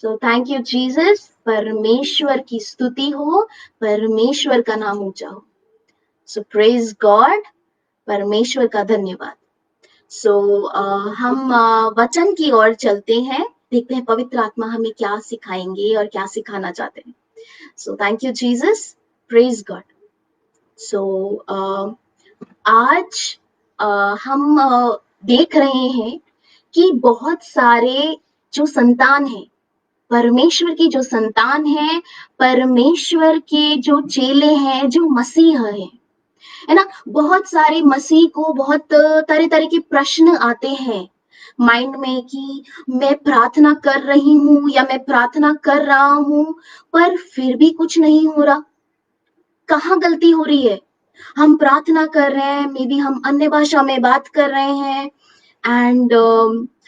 So thank you Jesus, परमेश्वर की स्तुति हो, परमेश्वर का नाम ऊंचा हो। सो प्रेज गॉड, परमेश्वर का धन्यवाद। सो हम वचन की ओर चलते हैं, देखते हैं पवित्र आत्मा हमें क्या सिखाएंगे और क्या सिखाना चाहते हैं। So thank you Jesus, praise God. So आज हम देख रहे हैं कि बहुत सारे जो संतान हैं, परमेश्वर की जो संतान है, परमेश्वर के जो चेले हैं, जो मसीह है ना, बहुत सारे मसीह को बहुत तरह तरह के प्रश्न आते हैं माइंड में कि मैं प्रार्थना कर रही हूँ या मैं प्रार्थना कर रहा हूँ, पर फिर भी कुछ नहीं हो रहा। कहाँ गलती हो रही है? हम प्रार्थना कर रहे हैं, मे बी हम अन्य भाषा में बात कर रहे हैं एंड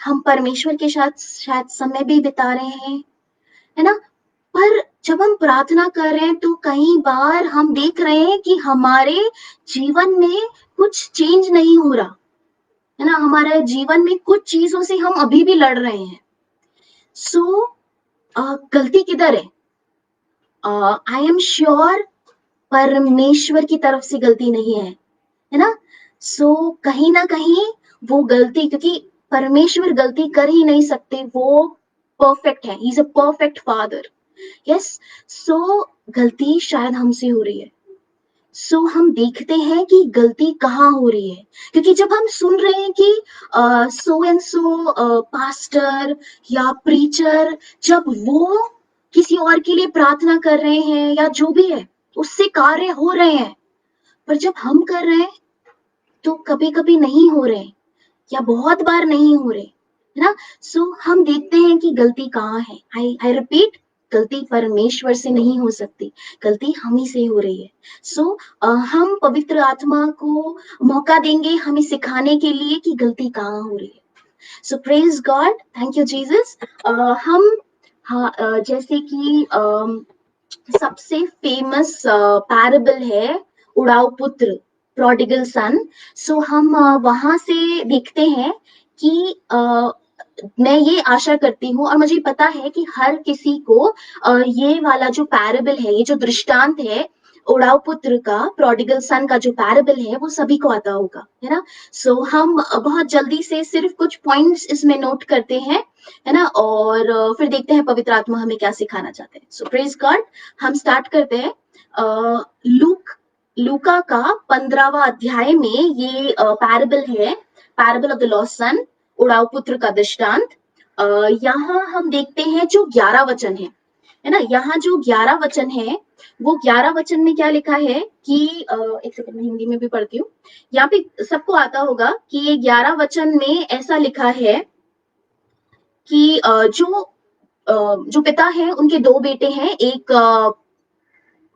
हम परमेश्वर के साथ शायद समय भी बिता रहे हैं, है ना। पर जब हम प्रार्थना कर रहे हैं तो कई बार हम देख रहे हैं कि हमारे जीवन में कुछ चेंज नहीं हो रहा, है ना। हमारे जीवन में कुछ चीजों से हम अभी भी लड़ रहे हैं। सो गलती किधर है? आई एम श्योर परमेश्वर की तरफ से गलती नहीं है ना। सो कहीं ना कहीं वो गलती, क्योंकि परमेश्वर गलती कर ही नहीं सकते, वो परफेक्ट है, he is a perfect father. Yes. So गलती शायद हमसे हो रही है। सो हम देखते हैं कि गलती कहाँ हो रही है, क्योंकि जब हम सुन रहे हैं कि सो एंड सो पास्टर या प्रीचर, जब वो किसी और के लिए प्रार्थना कर रहे हैं या जो भी है, उससे कार्य हो रहे हैं, पर जब हम कर रहे हैं तो कभी कभी नहीं हो रहे या बहुत बार नहीं हो रहे, है ना। सो हम देखते हैं कि गलती कहाँ है। आई रिपीट, गलती परमेश्वर से नहीं हो सकती, गलती हम ही से हो रही है। सो हम पवित्र आत्मा को मौका देंगे हमें सिखाने के लिए कि गलती कहाँ हो रही है। So praise God, thank you Jesus. हम हाँ, जैसे कि सबसे फेमस पैराबल है उड़ाऊ पुत्र, प्रोडिगल सन। सो हम वहां से देखते हैं कि मैं ये आशा करती हूँ और मुझे पता है कि हर किसी को ये वाला जो पैराबल है, ये जो दृष्टांत है उड़ाऊ पुत्र का, प्रोडिगल सन का जो पैराबल है, वो सभी को आता होगा, है ना। सो हम बहुत जल्दी से सिर्फ कुछ पॉइंट्स इसमें नोट करते हैं, है ना, और फिर देखते हैं पवित्र आत्मा हमें क्या सिखाना चाहते हैं। सो प्रेज गॉड, हम स्टार्ट करते हैं। लूका का 15वां अध्याय में ये पैराबल है, पैराबल ऑफ द लॉस्ट सन, उड़ाऊ पुत्र का दृष्टांत। यहाँ हम देखते हैं जो 11 वचन है ना, यहाँ जो 11 वचन है, वो 11 वचन में क्या लिखा है कि एक सेकंड में हिंदी में भी पढ़ती हूँ। यहाँ पे सबको आता होगा कि ये 11 वचन में ऐसा लिखा है कि जो पिता है उनके दो बेटे हैं, एक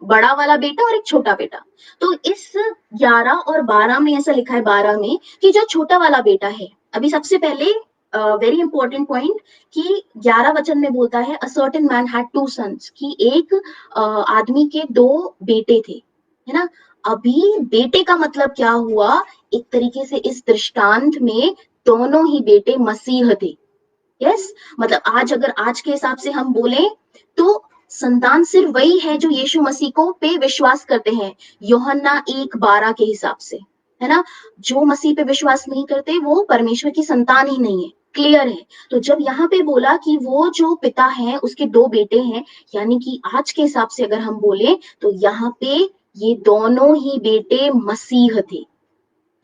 बड़ा वाला बेटा और एक छोटा बेटा। तो इस 11 और 12 में ऐसा लिखा है, 12 में, कि जो छोटा वाला बेटा है, अभी सबसे पहले वेरी इंपॉर्टेंट पॉइंट कि 11 वचन में बोलता है a certain man had two sons, कि एक आदमी के दो बेटे थे, है ना। अभी बेटे का मतलब क्या हुआ? एक तरीके से इस दृष्टांत में दोनों ही बेटे मसीह थे। यस, मतलब आज अगर आज के हिसाब से हम बोले तो संतान सिर्फ वही है जो यीशु मसीह को पे विश्वास करते हैं, यूहन्ना 1:12 के हिसाब से, है ना। जो मसीह पे विश्वास नहीं करते वो परमेश्वर की संतान ही नहीं है, क्लियर है। तो जब यहाँ पे बोला कि वो जो पिता है उसके दो बेटे हैं, यानी कि आज के हिसाब से अगर हम बोले तो यहाँ पे ये दोनों ही बेटे मसीह थे।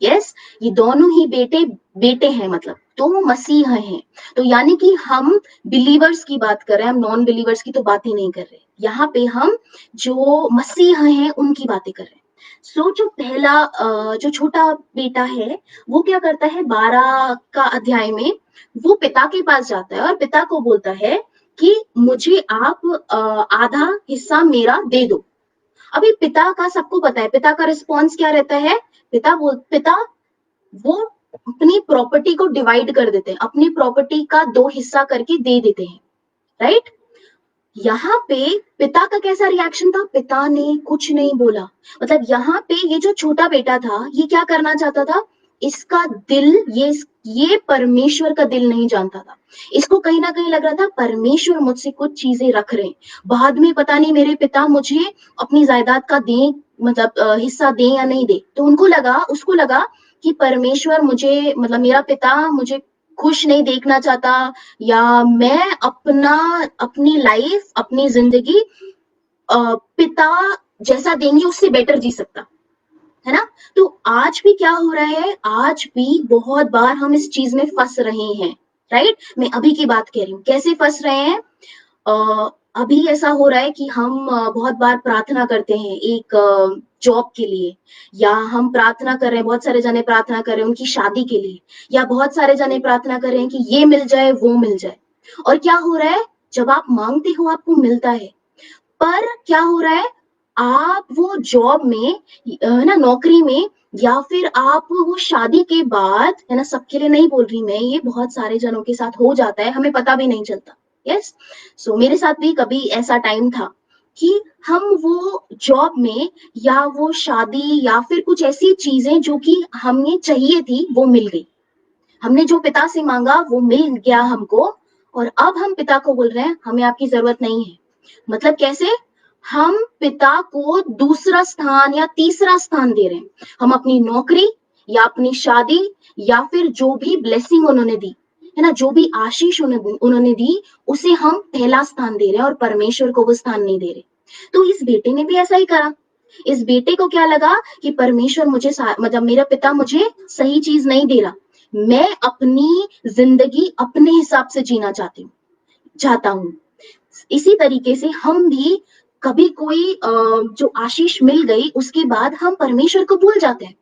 यस, ये दोनों ही बेटे बेटे हैं, मतलब तो मसीह हैं। तो यानी कि हम बिलीवर्स की बात कर रहे हैं, हम नॉन बिलीवर्स की तो बात ही नहीं कर रहे। यहाँ पे हम जो मसीह हैं उनकी बातें कर रहे हैं। सो जो पहला जो छोटा बेटा है वो क्या करता है, 12 का अध्याय में वो पिता के पास जाता है और पिता को बोलता है कि मुझे आप आधा हिस्सा मेरा दे दो। अभी पिता का सबको पता है, पिता का रिस्पॉन्स क्या रहता है? पिता वो अपनी प्रॉपर्टी को डिवाइड कर देते हैं, अपनी प्रॉपर्टी का दो हिस्सा करके दे देते हैं, राइट। यहाँ पे पिता का कैसा रिएक्शन था? पिता ने कुछ नहीं बोला। मतलब यहाँ पे ये जो छोटा बेटा था ये क्या करना चाहता था इसका दिल, ये परमेश्वर का दिल नहीं जानता था। इसको कहीं ना कहीं लग रहा था परमेश्वर मुझसे कुछ चीजें रख रहे हैं, बाद में पता नहीं मेरे पिता मुझे अपनी जायदाद का दें, मतलब हिस्सा दें या नहीं दे। तो उसको लगा कि परमेश्वर मुझे, मतलब मेरा पिता मुझे खुश नहीं देखना चाहता, या मैं अपनी लाइफ, अपनी जिंदगी पिता जैसा देंगे उससे बेटर जी सकता, है ना। तो आज भी क्या हो रहा है, आज भी बहुत बार हम इस चीज में फंस रहे हैं, राइट। मैं अभी की बात कह रही हूँ, कैसे फंस रहे हैं। अभी ऐसा हो रहा है कि हम बहुत बार प्रार्थना करते हैं एक जॉब के लिए, या हम प्रार्थना कर रहे हैं, बहुत सारे जने प्रार्थना कर रहे हैं उनकी शादी के लिए, या बहुत सारे जने प्रार्थना कर रहे हैं कि ये मिल जाए वो मिल जाए। और क्या हो रहा है, जब आप मांगते हो आपको मिलता है, पर क्या हो रहा है, आप वो जॉब में, है ना, नौकरी में, या फिर आप वो शादी के बाद, है ना, सबके लिए नहीं बोल रही मैं, ये बहुत सारे जनों के साथ हो जाता है, हमें पता भी नहीं चलता। यस, सो मेरे साथ भी कभी ऐसा टाइम था कि हम वो जॉब में, या वो शादी, या फिर कुछ ऐसी चीजें जो कि हमें चाहिए थी वो मिल गई, हमने जो पिता से मांगा वो मिल गया हमको, और अब हम पिता को बोल रहे हैं हमें आपकी जरूरत नहीं है। मतलब कैसे, हम पिता को दूसरा स्थान या तीसरा स्थान दे रहे हैं। हम अपनी नौकरी, या अपनी शादी, या फिर जो भी ब्लेसिंग उन्होंने दी, है ना, जो भी आशीष उन्होंने दी, उसे हम पहला स्थान दे रहे हैं और परमेश्वर को वो स्थान नहीं दे रहे। तो इस बेटे ने भी ऐसा ही करा। इस बेटे को क्या लगा कि परमेश्वर मुझे, मतलब मेरा पिता मुझे सही चीज नहीं दे रहा, मैं अपनी जिंदगी अपने हिसाब से जीना चाहता हूँ। इसी तरीके से हम भी कभी कोई जो आशीष मिल गई उसके बाद हम परमेश्वर को भूल जाते हैं।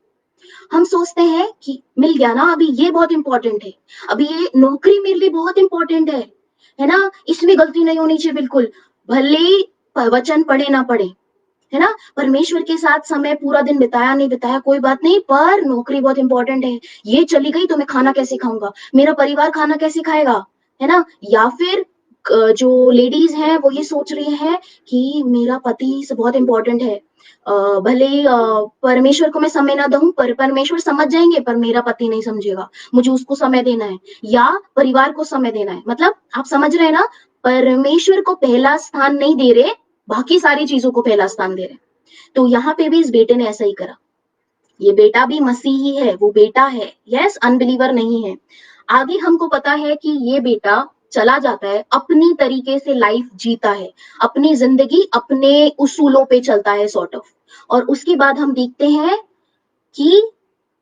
हम सोचते हैं कि मिल गया ना, अभी ये बहुत इंपॉर्टेंट है, अभी ये नौकरी मेरे लिए बहुत इंपॉर्टेंट है ना, इसमें गलती नहीं होनी चाहिए बिल्कुल, भले ही वचन पढ़े ना पढ़े, है ना, परमेश्वर के साथ समय पूरा दिन बिताया नहीं बिताया कोई बात नहीं, पर नौकरी बहुत इंपॉर्टेंट है, ये चली गई तो मैं खाना कैसे खाऊंगा, मेरा परिवार खाना कैसे खाएगा, है ना। या फिर जो लेडीज हैं वो ये सोच रही हैं कि मेरा पति से बहुत इंपॉर्टेंट है, भले परमेश्वर को मैं समय ना दूं, पर परमेश्वर समझ जाएंगे, पर मेरा पति नहीं समझेगा, मुझे उसको समय देना है, या परिवार को समय देना है। मतलब आप समझ रहे हैं ना, परमेश्वर को पहला स्थान नहीं दे रहे, बाकी सारी चीजों को पहला स्थान दे रहे। तो यहाँ पे भी इस बेटे ने ऐसा ही करा। ये बेटा भी मसीही है, वो बेटा है, यस, अनबिलीवर नहीं है। आगे हमको पता है कि ये बेटा चला जाता है, अपनी तरीके से लाइफ जीता है, अपनी जिंदगी अपने उसूलों पे चलता है, सॉर्ट ऑफ। और उसके बाद हम देखते हैं कि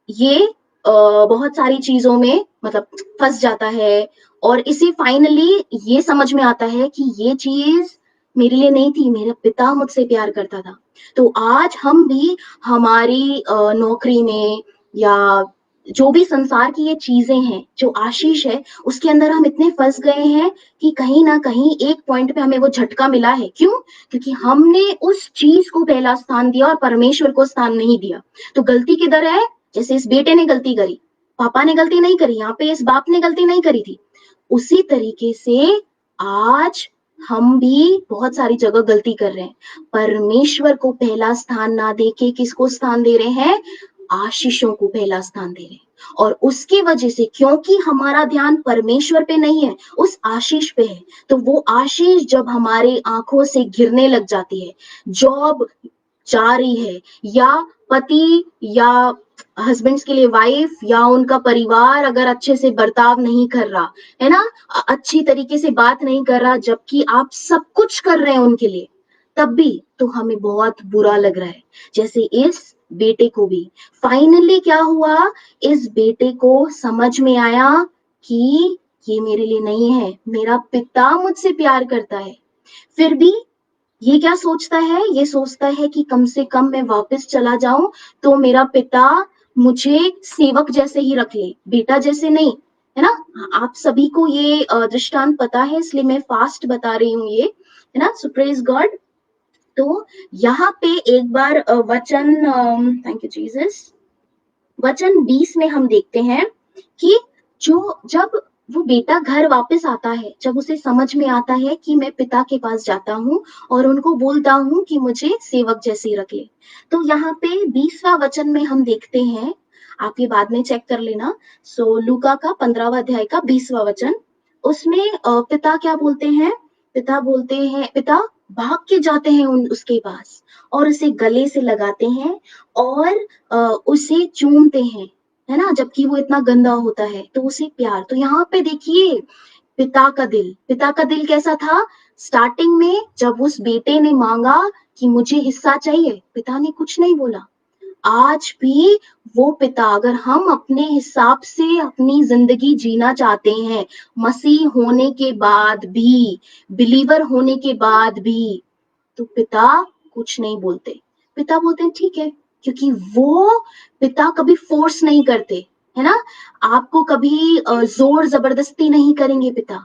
ये बहुत सारी चीजों में मतलब फंस जाता है, और इसे फाइनली ये समझ में आता है कि ये चीज मेरे लिए नहीं थी, मेरा पिता मुझसे प्यार करता था। तो आज हम भी हमारी नौकरी में, या जो भी संसार की ये चीजें हैं, जो आशीष है, उसके अंदर हम इतने फंस गए हैं कि कहीं ना कहीं एक पॉइंट पे हमें वो झटका मिला है। क्यों? क्योंकि हमने उस चीज को पहला स्थान दिया और परमेश्वर को स्थान नहीं दिया। तो गलती किधर है? जैसे इस बेटे ने गलती करी, पापा ने गलती नहीं करी, यहाँ पे इस बाप ने गलती नहीं करी थी। उसी तरीके से आज हम भी बहुत सारी जगह गलती कर रहे हैं, परमेश्वर को पहला स्थान ना देके किसको स्थान दे रहे हैं? आशीषों को पहला स्थान दे रहे हैं। और उसकी वजह से, क्योंकि हमारा ध्यान परमेश्वर पे नहीं है, उस आशीष पे है, तो वो आशीष जब हमारे आंखों से गिरने लग जाती है, जॉब जा रही है, या पति या हस्बैंड्स के लिए वाइफ या उनका परिवार अगर अच्छे से बर्ताव नहीं कर रहा, है ना, अच्छी तरीके से बात नहीं कर रहा, जबकि आप सब कुछ कर रहे हैं उनके लिए, तब भी तो हमें बहुत बुरा लग रहा है। जैसे इस बेटे को भी फाइनली क्या हुआ, इस बेटे को समझ में आया कि ये मेरे लिए नहीं है, मेरा पिता मुझसे प्यार करता है। फिर भी ये क्या सोचता है? ये सोचता है कि कम से कम मैं वापस चला जाऊं तो मेरा पिता मुझे सेवक जैसे ही रख ले, बेटा जैसे नहीं, है ना। आप सभी को ये दृष्टांत पता है, इसलिए मैं फास्ट बता रही हूँ ये, है ना। सो प्रेज गॉड। तो यहाँ पे एक बार वचन, थैंक यू जीसस, वचन 20 में हम देखते हैं कि जब वो बेटा घर वापस आता है, जब उसे समझ में आता है कि मैं पिता के पास जाता हूँ और उनको बोलता हूँ कि मुझे सेवक जैसे रख ले, तो यहाँ पे 20वां वचन में हम देखते हैं, आप ये बाद में चेक कर लेना। सो लूका का 15वां अध्याय का 20वां वचन, उसमें पिता क्या बोलते हैं? पिता बोलते हैं, पिता भाग के जाते हैं उसके पास और उसे गले से लगाते हैं और उसे चूमते हैं, है ना? जबकि वो इतना गंदा होता है, तो उसे प्यार। तो यहाँ पे देखिए पिता का दिल कैसा था? स्टार्टिंग में जब उस बेटे ने मांगा कि मुझे हिस्सा चाहिए, पिता ने कुछ नहीं बोला। आज भी वो पिता, अगर हम अपने हिसाब से अपनी जिंदगी जीना चाहते हैं, मसीह होने के बाद भी, बिलीवर होने के बाद भी, तो पिता कुछ नहीं बोलते। पिता बोलते हैं ठीक है, क्योंकि वो पिता कभी फोर्स नहीं करते, है ना? आपको कभी जोर जबरदस्ती नहीं करेंगे पिता।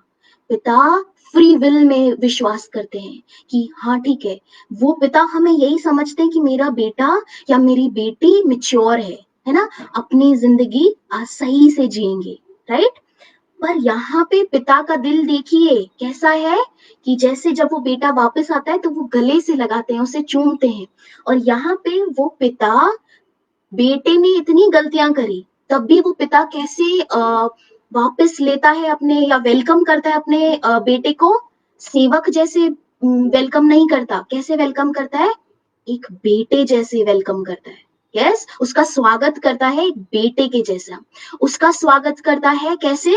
पिता फ्री विल में विश्वास करते हैं कि हाँ ठीक है। वो पिता हमें यही समझते हैं कि मेरा बेटा या मेरी बेटी मैच्योर है ना? अपनी जिंदगी सही से जिएंगे, राइट? पर यहाँ पे पिता का दिल देखिए कैसा है कि जैसे जब वो बेटा वापस आता है तो वो गले से लगाते हैं, उसे चूमते हैं। और यहाँ पे वो पिता, बेटे ने इतनी गलतियां करी तब भी वो पिता कैसे वापस लेता है अपने, या वेलकम करता है अपने बेटे को। सेवक जैसे वेलकम नहीं करता, कैसे वेलकम करता है? एक बेटे जैसे वेलकम करता है। यस, उसका स्वागत करता है एक बेटे के जैसा। उसका स्वागत करता है कैसे?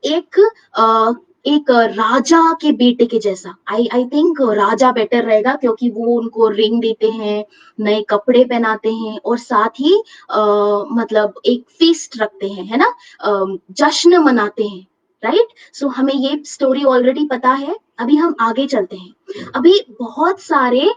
एक अ, एक राजा के बेटे के जैसा। आई थिंक राजा बेटर रहेगा, क्योंकि वो उनको रिंग देते हैं, नए कपड़े पहनाते हैं और साथ ही मतलब एक फीस्ट रखते हैं, है ना? जश्न मनाते हैं, राइट? सो हमें ये स्टोरी ऑलरेडी पता है। अभी हम आगे चलते हैं। अभी बहुत सारे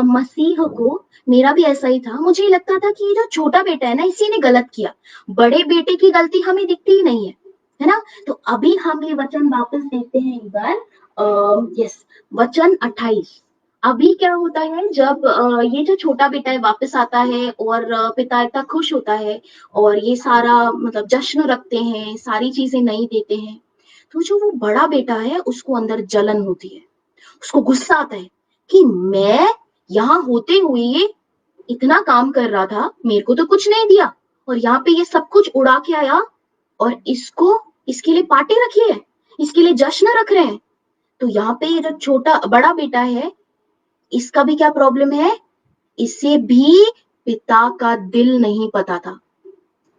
मसीह को, मेरा भी ऐसा ही था, मुझे लगता था कि ये जो छोटा बेटा है ना, इसी ने गलत किया, बड़े बेटे की गलती हमें दिखती ही नहीं है ना? तो अभी हम ये वचन वापस देखते हैं एक बार। यस, वचन 28। अभी क्या होता है जब ये जो छोटा बेटा है वापस आता है और पिता इतना खुश होता है और ये सारा मतलब जश्न रखते हैं, सारी चीजें नई देते हैं, तो जो वो बड़ा बेटा है उसको अंदर जलन होती है, उसको गुस्सा आता है कि मैं यहाँ होते हुए इतना काम कर रहा था, मेरे को तो कुछ नहीं दिया, और यहाँ पे ये सब कुछ उड़ा के आया और इसको, इसके लिए पार्टी रखी है, इसके लिए जश्न रख रहे हैं। तो यहाँ पे ये जो छोटा बड़ा बेटा है, इसका भी क्या प्रॉब्लम है? इसे भी पिता का दिल नहीं पता था।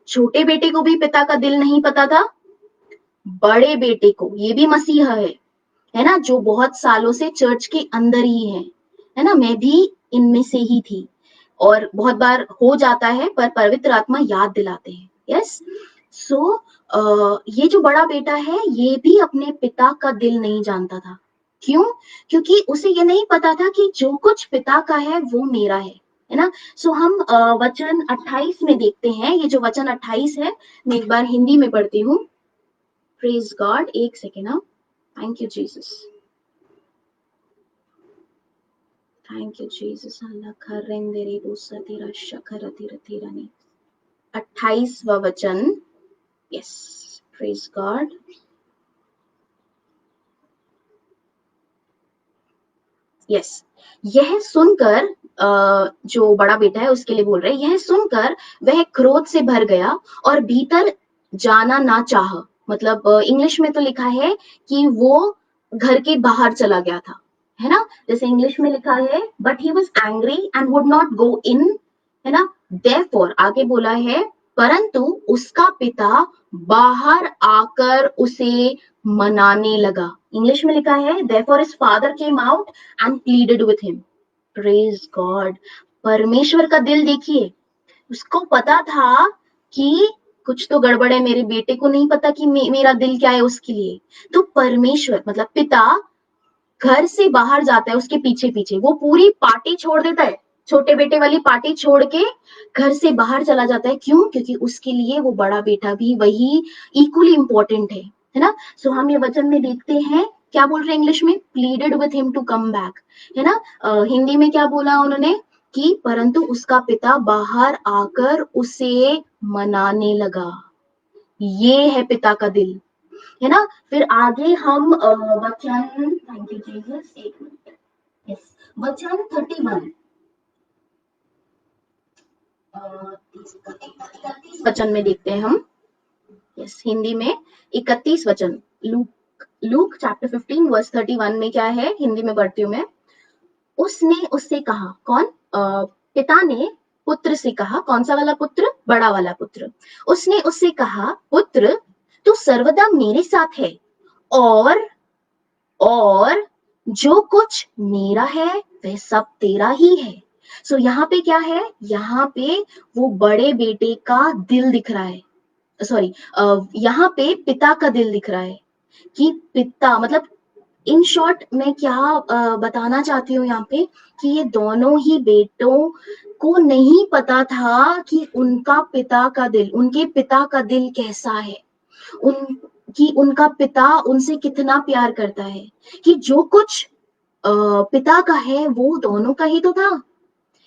छोटे बेटे को भी पिता का दिल नहीं पता था, बड़े बेटे को, ये भी मसीहा है ना? जो बहुत सालों से चर्च के अंदर ही है ना? मैं भी इनमें से ही थी, और बहुत बार हो जाता है, पर पवित्र आत्मा याद दिलाते हैं। यस, सो ये जो बड़ा बेटा है, ये भी अपने पिता का दिल नहीं जानता था। क्यों? क्योंकि उसे ये नहीं पता था कि जो कुछ पिता का है वो मेरा है ना? सो हम वचन 28 में देखते हैं। ये जो वचन 28 है, मैं एक बार हिंदी में पढ़ती हूँ। प्रेज गॉड, एक सेकेंड। हाँ, thank you Jesus, thank you Jesus. अल्लाह खरेंदेरे दोसा तेरा शखर तेरा तेरा ने 28वां वचन। Yes, praise God. यस, यह सुनकर जो बड़ा बेटा है उसके लिए बोल रहे हैं, यह सुनकर वह क्रोध से भर गया और भीतर जाना ना चाह। मतलब इंग्लिश में तो लिखा है कि वो घर के बाहर चला गया था, है ना? जैसे इंग्लिश में लिखा है, but he was angry and would not go in, है ना? देयरफॉर आगे बोला है, परंतु उसका पिता बाहर आकर उसे मनाने लगा। इंग्लिश में लिखा है, therefore his father came out and pleaded with him. Praise God. परमेश्वर का दिल देखिए, उसको पता था कि कुछ तो गड़बड़ है, मेरे बेटे को नहीं पता कि मेरा दिल क्या है उसके लिए। तो परमेश्वर मतलब पिता घर से बाहर जाता है उसके पीछे पीछे, वो पूरी पार्टी छोड़ देता है, छोटे बेटे वाली पार्टी छोड़ के घर से बाहर चला जाता है। क्यों? क्योंकि उसके लिए वो बड़ा बेटा भी वही इक्वली इंपॉर्टेंट है ना? सो हम ये वचन में देखते हैं, क्या बोल रहे हैं इंग्लिश में? Pleaded with him to come back, है ना? हिंदी में क्या बोला उन्होंने कि परंतु उसका पिता बाहर आकर उसे मनाने लगा। ये है पिता का दिल, है ना? फिर आगे हम वचन, थैंक यू जीसस, एक मिनट। यस, वचन 31। वचन में देखते हैं हम। यस, हिंदी में 31 वचन, लूक चैप्टर 15 वर्स 31 में क्या है, हिंदी में पढ़ती हूँ मैं। उसने उससे कहा, कौन? पिता ने पुत्र से कहा, कौन सा वाला पुत्र? बड़ा वाला पुत्र। उसने उससे कहा, पुत्र तू सर्वदा मेरे साथ है और जो कुछ मेरा है वह सब तेरा ही है। सो यहाँ पे क्या है? यहाँ पे वो बड़े बेटे का दिल दिख रहा है, सॉरी, यहाँ पे पिता का दिल दिख रहा है कि पिता मतलब, इन शॉर्ट मैं क्या बताना चाहती हूँ यहाँ पे, कि ये दोनों ही बेटों को नहीं पता था कि उनके पिता का दिल कैसा है, उनका पिता उनसे कितना प्यार करता है, कि जो कुछ पिता का है वो दोनों का ही तो था,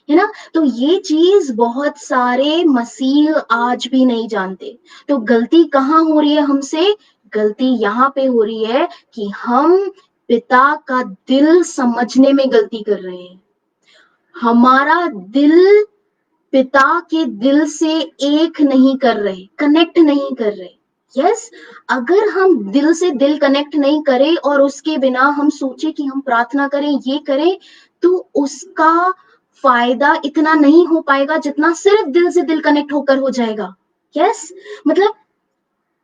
है ना? तो ये चीज बहुत सारे मसीह आज भी नहीं जानते। तो गलती कहाँ हो रही है हमसे? गलती यहाँ पे हो रही है कि हम पिता का दिल समझने में गलती कर रहे हैं। हमारा दिल पिता के दिल से एक नहीं कर रहे, कनेक्ट नहीं कर रहे। यस, अगर हम दिल से दिल कनेक्ट नहीं करें और उसके बिना हम सोचे कि हम प्रार्थना करें, ये करें, तो उसका फायदा इतना नहीं हो पाएगा जितना सिर्फ दिल से दिल कनेक्ट होकर हो जाएगा। यस, मतलब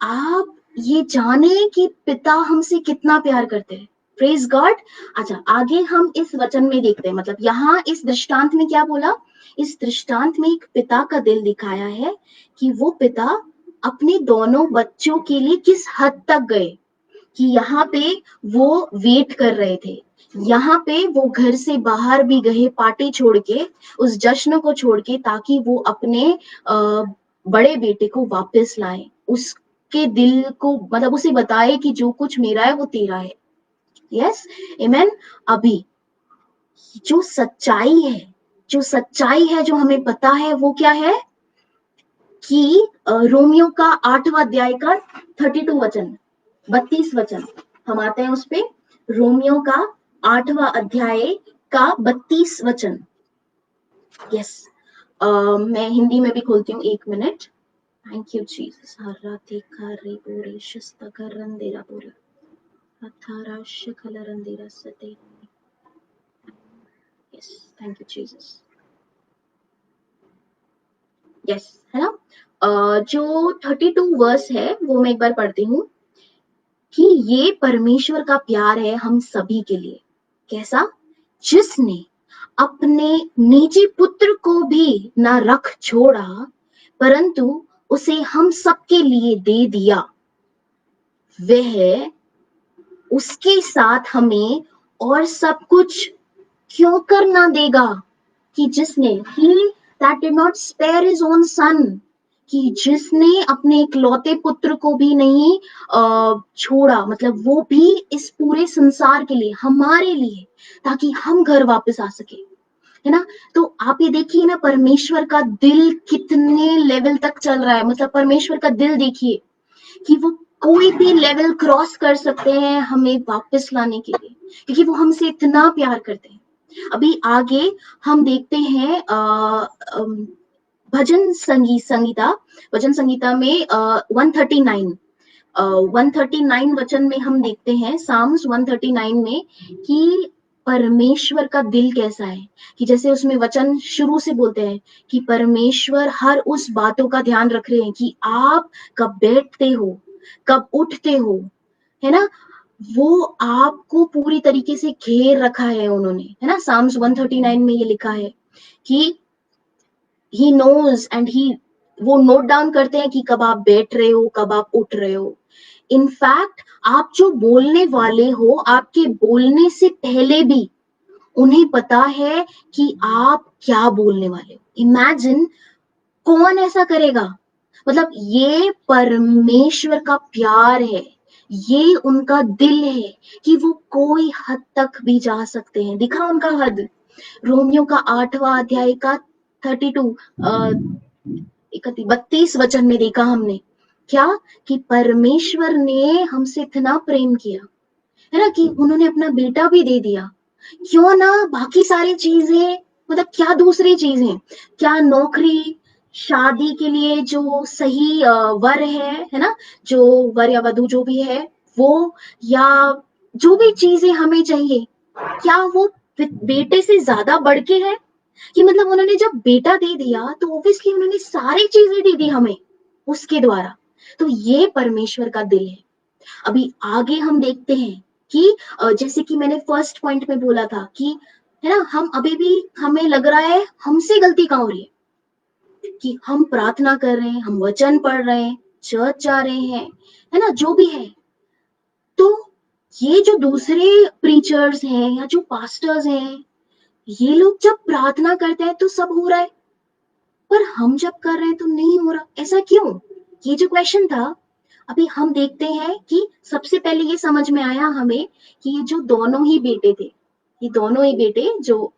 आप ये जाने कि पिता हमसे कितना प्यार करते हैं। Praise God. अच्छा, आगे हम इस वचन में देखते हैं, मतलब यहाँ इस दृष्टांत में क्या बोला? इस दृष्टांत में एक पिता का दिल दिखाया है कि वो पिता अपने दोनों बच्चों के लिए किस हद तक गए, कि यहाँ पे वो वेट कर रहे थे, यहाँ पे वो घर से बाहर भी गए, पार्टी छोड़ के, उस जश्न को छोड़ के, ताकि वो अपने बड़े बेटे को वापस लाए, उसके दिल को, मतलब उसे बताए कि जो कुछ मेरा है वो तेरा है। यस, आमेन। अभी जो सच्चाई है जो हमें पता है वो क्या है, कि रोमियो का 8वां अध्याय का 32 वचन, 32 वचन, हम आते हैं उस पे। रोमियो का 8वां अध्याय का 32 वचन। यस, मैं हिंदी में भी खोलती हूँ, 1 मिनट। Thank you Jesus. हराते कारे बोरे शस्ता करंदेरा बोरे अथाराश खलरंदेरा सते। Yes, thank you Jesus. Yes, है ना? जो 32 वर्स है वो मैं एक बार पढ़ती हूँ, कि ये परमेश्वर का प्यार है हम सभी के लिए। कैसा? जिसने अपने निजी पुत्र को भी न रख छोड़ा, परंतु उसे हम सबके लिए दे दिया, वह उसके साथ हमें और सब कुछ क्यों करना देगा? कि जिसने, he that did not spare his own son, कि जिसने अपने इकलौते पुत्र को भी नहीं छोड़ा, मतलब वो भी इस पूरे संसार के लिए, हमारे लिए, ताकि हम घर वापस आ सके, है ना? तो आप ये देखिए ना, परमेश्वर का दिल कितने लेवल तक चल रहा है, मतलब परमेश्वर का दिल देखिए कि वो कोई भी लेवल क्रॉस कर सकते हैं हमें वापस लाने के लिए, क्योंकि वो हमसे इतना प्यार करते हैं। अभी आगे हम देखते हैं भजन संगीता में 139 139 वचन में हम देखते हैं, साम्स 139 में, कि परमेश्वर का दिल कैसा है, कि जैसे उसमें वचन शुरू से बोलते हैं कि परमेश्वर हर उस बातों का ध्यान रख रहे हैं कि आप कब बैठते हो, कब उठते हो, है ना? वो आपको पूरी तरीके से घेर रखा है उन्होंने, है ना? साम्स 139 में ये लिखा है कि ही नोज एंड ही, वो नोट डाउन करते हैं कि कब आप बैठ रहे हो, कब आप उठ रहे हो। इनफैक्ट आप जो बोलने वाले हो, आपके बोलने से पहले भी उन्हें पता है कि आप क्या बोलने वाले हो। इमेजिन, कौन ऐसा करेगा? मतलब ये परमेश्वर का प्यार है, ये उनका दिल है, कि वो कोई हद तक भी जा सकते हैं। दिखा उनका हद, रोमियो का 8वां अध्याय का 32 32 वचन में देखा हमने, क्या? कि परमेश्वर ने हमसे इतना प्रेम किया, है ना, कि उन्होंने अपना बेटा भी दे दिया। क्यों ना बाकी सारी चीजें, मतलब क्या दूसरी चीजें, क्या नौकरी, शादी के लिए जो सही वर है ना, जो वर या वधू जो भी है वो, या जो भी चीजें हमें चाहिए, क्या वो बेटे से ज्यादा बढ़ के है? कि मतलब उन्होंने जब बेटा दे दिया तो ऑब्वियसली उन्होंने सारी चीजें दे दी हमें उसके द्वारा। तो ये परमेश्वर का दिल है। अभी आगे हम देखते हैं कि जैसे कि मैंने फर्स्ट पॉइंट में बोला था कि है ना, हम अभी भी हमें लग रहा है हमसे गलती कहाँ हो रही है, कि हम प्रार्थना कर रहे हैं, हम वचन पढ़ रहे हैं, चर्च जा रहे हैं, है ना, जो भी है। तो ये जो दूसरे प्रीचर्स हैं या जो पास्टर्स हैं, ये लोग जब प्रार्थना करते हैं तो सब हो रहा है, पर हम जब कर रहे हैं तो नहीं हो रहा, ऐसा क्यों? ये जो क्वेश्चन था, अभी हम देखते हैं कि सबसे पहले ये समझ में आया हमें कि ये जो दोनों ही बेटे थे, ये दोनों ही बेटे, जो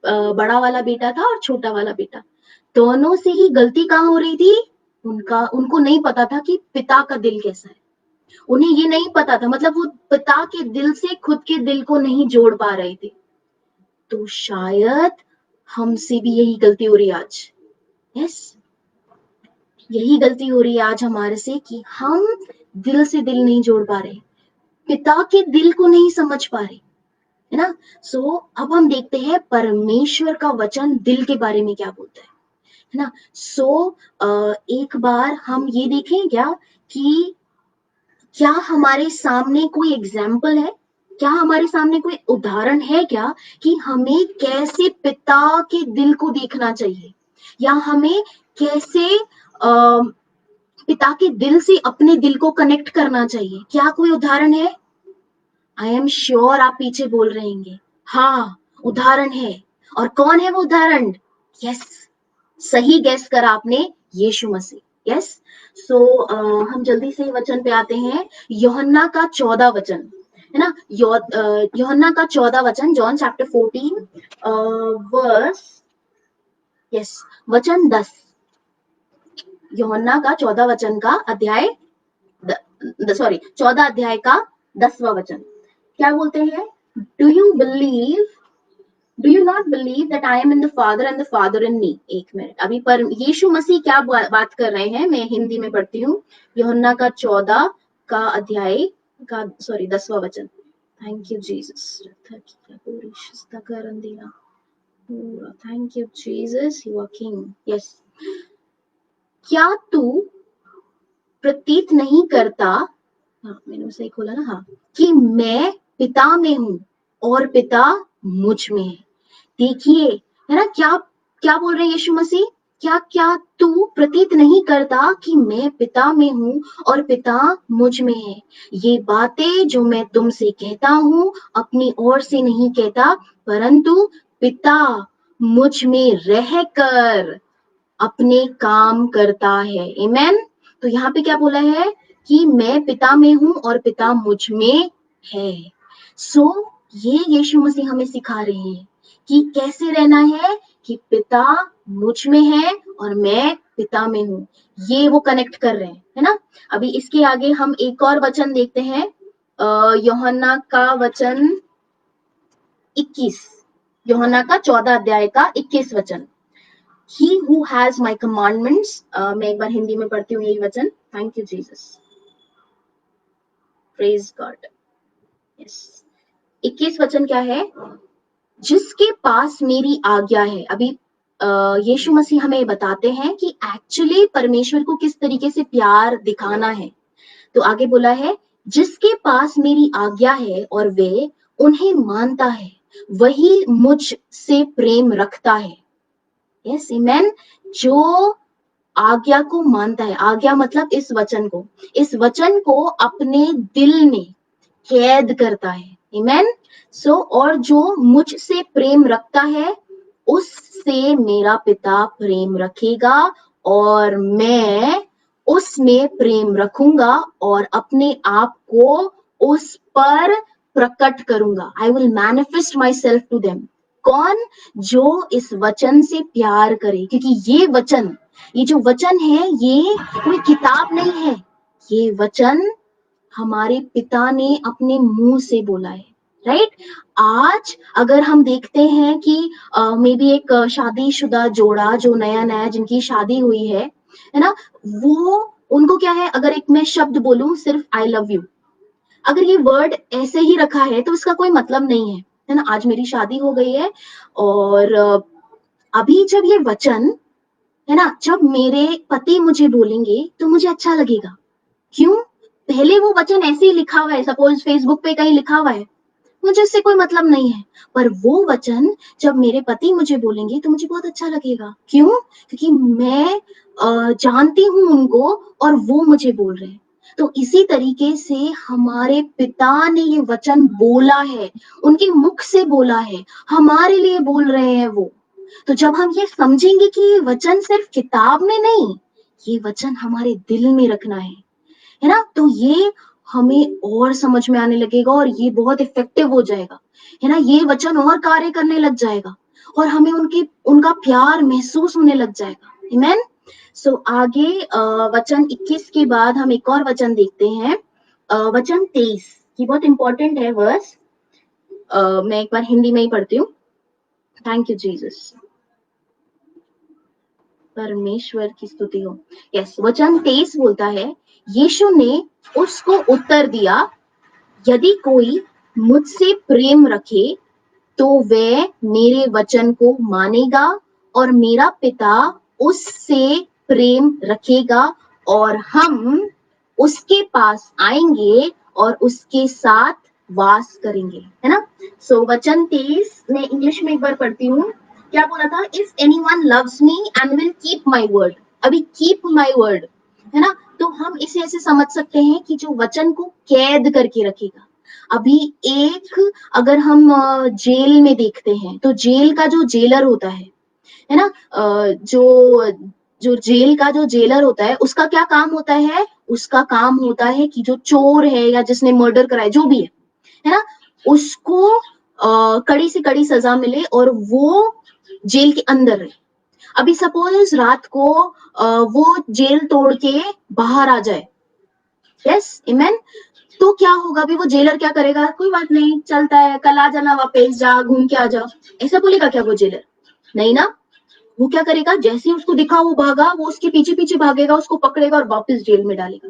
बड़ा वाला बेटा था और छोटा वाला बेटा, दोनों से ही गलती कहाँ हो रही थी? उनको नहीं पता था कि पिता का दिल कैसा है। उन्हें ये नहीं पता था, मतलब वो पिता के दिल से खुद के दिल को नहीं जोड़ पा रहे थे। तो शायद हमसे भी यही गलती हो रही है आज। यस, यही गलती हो रही है आज हमारे से कि हम दिल से दिल नहीं जोड़ पा रहे, पिता के दिल को नहीं समझ पा रहे, है ना। सो अब हम देखते हैं परमेश्वर का वचन दिल के बारे में क्या बोलता है ना। सो एक बार हम ये देखें क्या कि क्या हमारे सामने कोई एग्जाम्पल है, क्या हमारे सामने कोई उदाहरण है क्या, कि हमें कैसे पिता के दिल को देखना चाहिए, या हमें कैसे पिता के दिल से अपने दिल को कनेक्ट करना चाहिए? क्या कोई उदाहरण है? आई एम श्योर आप पीछे बोल रहे होंगे, हाँ उदाहरण है। और कौन है वो उदाहरण? यस, सही गैस करा आपने, यीशु मसीह। यस। सो हम जल्दी से वचन पे आते हैं, यूहन्ना का 14 वचन, है ना। यूहन्ना का 14 वचन, जॉन चैप्टर 14 वर्स, यस, वचन 10। यूहन्ना का 14 वचन का अध्याय, सॉरी 14 अध्याय का 10वां वचन क्या बोलते हैं? Do you believe, do you not believe that I am in the father and the father in me? एक मिनट, अभी पर यीशु मसीह क्या बात कर रहे हैं, मैं हिंदी में पढ़ती हूँ। यूहन्ना का 14 का अध्याय का, सॉरी 10वां वचन। Thank you Jesus, thank you Jesus, you are king. Yes, क्या तू प्रतीत नहीं करता, हाँ मैंने सही खोला ना, हाँ, कि मैं पिता में हूँ और पिता मुझ में है। देखिए, है ना, क्या क्या बोल रहे हैं यीशु मसीह? क्या क्या तू प्रतीत नहीं करता कि मैं पिता में हूँ और पिता मुझ में है? ये बातें जो मैं तुमसे कहता हूँ अपनी ओर से नहीं कहता, परंतु पिता मुझ में रहकर अपने काम करता है। आमेन। तो यहाँ पे क्या बोला है कि मैं पिता में हूँ और पिता मुझ में है। सो ये यीशु मसीह हमें सिखा रहे हैं कि कैसे रहना है, कि पिता मुझ में है और मैं पिता में हूँ। ये वो कनेक्ट कर रहे हैं, है ना। अभी इसके आगे हम एक और वचन देखते हैं, यूहन्ना का वचन 21, यूहन्ना का 14 अध्याय का 21 वचन। He who has my commandments, मैं एक बार हिंदी में पढ़ती हूँ यही वचन। Thank you Jesus, praise God. Yes, 21 वचन क्या है? जिसके पास मेरी आज्ञा है। अभी यीशु मसीह हमें बताते हैं कि एक्चुअली परमेश्वर को किस तरीके से प्यार दिखाना है। तो आगे बोला है, जिसके पास मेरी आज्ञा है और वे उन्हें मानता है, वही मुझ से प्रेम रखता है। यस, आमेन। जो आज्ञा को मानता है, आज्ञा मतलब इस वचन को अपने दिल में कैद करता है। आमेन। सो और जो मुझसे प्रेम रखता है, उससे मेरा पिता प्रेम रखेगा और मैं उसमें प्रेम रखूंगा और अपने आप को उस पर प्रकट करूंगा। I will manifest my self to them. कौन? जो इस वचन से प्यार करे, क्योंकि ये जो वचन है, ये कोई किताब नहीं है, ये वचन हमारे पिता ने अपने मुंह से बोला है। राइट? आज अगर हम देखते हैं कि मे बी एक शादीशुदा जोड़ा जो नया-नया जिनकी शादी हुई है ना? वो उनको क्या है, अगर एक मैं शब्द बोलूँ सिर्फ आई लव यू, अगर ये वर्ड ऐसे ही रखा है तो इसका कोई मतलब नहीं है ना? आज मेरी शादी हो गई है और अभी जब ये वचन, है ना? जब मेरे पति मुझे बोलेंगे तो मुझे अच्छा लगेगा। क्यों? पहले वो वचन ऐसे ही लिखा हुआ है, सपोज़ फेसबुक पे कहीं लिखा हुआ है, मुझे उससे कोई मतलब नहीं है। पर वो वचन जब मेरे पति मुझे बोलेंगे तो मुझे बहुत अच्छा लगेगा। क्यों? क्योंकि मैं जानती हूँ उनको और वो मुझे बोल रहे हैं। तो इसी तरीके से हमारे पिता ने ये वचन बोला है, उनके मुख से बोला है, हमारे लिए बोल रहे हैं वो। तो जब हम ये समझेंगे कि ये वचन सिर्फ किताब में नहीं, ये वचन हमारे दिल में रखना है ना? तो ये हमें और समझ में आने लगेगा और ये बहुत इफ़ेक्टिव हो जाएगा, है ना? ये वचन और कार्य करने लग जाएगा और हमें उनकी उनका प्यार महसूस होने लग जाएगा। आमेन? सो आगे वचन 21 के बाद हम एक और वचन देखते हैं, वचन 23, ये बहुत इम्पोर्टेंट है वर्स। मैं एक बार हिंदी में ही पढ़ती हूँ। Thank you Jesus. परमेश्वर की स्तुति हो। यस, वचन 23 बोलता है, यीशु ने उसको उत्तर दिया, यदि कोई मुझसे प्रेम रखे तो वह मेरे वचन को मानेगा और मेरा पिता उससे प्रेम रखेगा और हम उसके पास आएंगे और उसके साथ वास करेंगे, है ना? सो वचन 23 मैं इंग्लिश में एक बार पढ़ती हूँ। क्या बोला था? If anyone loves me and will keep my word. अभी कीप माय वर्ड, है ना? तो हम इसे ऐसे समझ सकते हैं कि जो वचन को कैद करके रखेगा। अभी एक अगर हम जेल में देखते हैं तो जेल का जो जेलर होता है ना? जो जो जेल का जो जेलर होता है उसका क्या काम होता है? उसका काम होता है कि जो चोर है या जिसने मर्डर करा है, जो भी है ना? उसको कड़ी से कड़ी सजा मिले और वो जेल के अंदर रहे। अभी सपोज रात को वो जेल तोड़ के बाहर आ जाए, यस, आमेन। तो क्या होगा? अभी वो जेलर क्या करेगा? कोई बात नहीं, चलता है, कल आ जाना वापस, जा घूम के आ जा, ऐसा बोलेगा क्या वो जेलर? नहीं ना। वो क्या करेगा? जैसे ही उसको दिखा वो भागा, वो उसके पीछे पीछे भागेगा, उसको पकड़ेगा और वापस जेल में डालेगा,